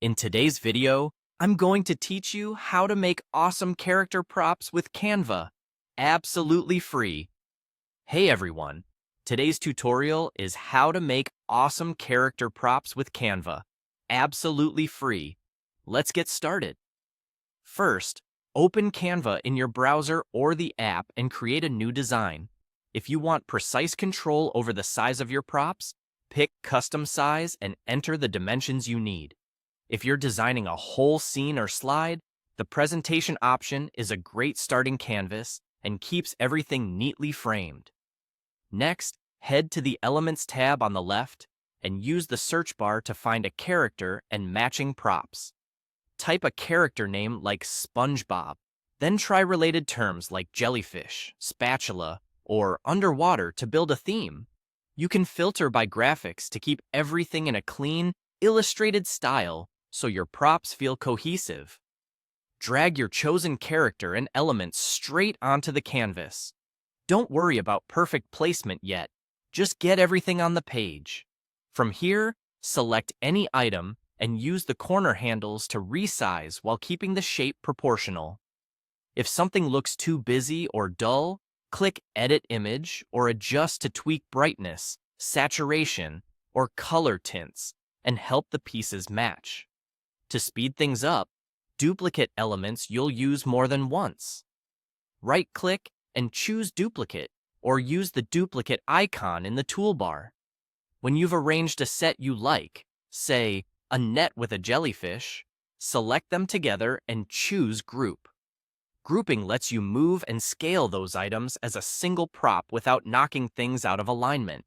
In today's video, I'm going to teach you how to make awesome character props with Canva, absolutely free. Hey everyone, today's tutorial is how to make awesome character props with Canva, absolutely free. Let's get started. First, open Canva in your browser or the app and create a new design. If you want precise control over the size of your props, pick custom size and enter the dimensions you need. If you're designing a whole scene or slide, the presentation option is a great starting canvas and keeps everything neatly framed. Next, head to the Elements tab on the left and use the search bar to find a character and matching props. Type a character name like SpongeBob, then try related terms like jellyfish, spatula, or underwater to build a theme. You can filter by graphics to keep everything in a clean, illustrated style so your props feel cohesive. Drag your chosen character and elements straight onto the canvas. Don't worry about perfect placement yet, just get everything on the page. From here, select any item and use the corner handles to resize while keeping the shape proportional. If something looks too busy or dull, click Edit Image or adjust to tweak brightness, saturation, or color tints and help the pieces match. To speed things up, duplicate elements you'll use more than once. Right-click and choose Duplicate, or use the duplicate icon in the toolbar. When you've arranged a set you like, say, a net with a jellyfish, select them together and choose Group. Grouping lets you move and scale those items as a single prop without knocking things out of alignment.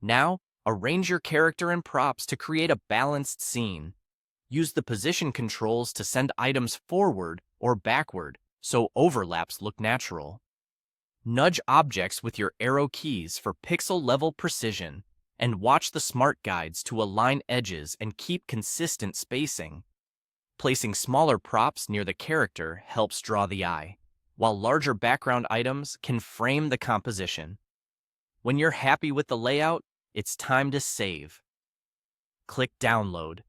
Now, arrange your character and props to create a balanced scene. Use the position controls to send items forward or backward so overlaps look natural. Nudge objects with your arrow keys for pixel-level precision, and watch the smart guides to align edges and keep consistent spacing. Placing smaller props near the character helps draw the eye, while larger background items can frame the composition. When you're happy with the layout, it's time to save. Click Download.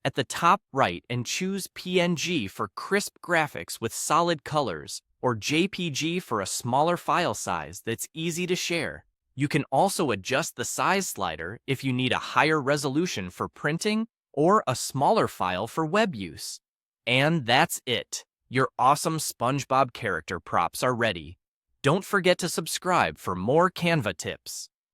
At the top right and choose PNG for crisp graphics with solid colors, or JPG for a smaller file size that's easy to share. You can also adjust the size slider if you need a higher resolution for printing or a smaller file for web use. And that's it. Your awesome SpongeBob character props are ready. Don't forget to subscribe for more Canva tips.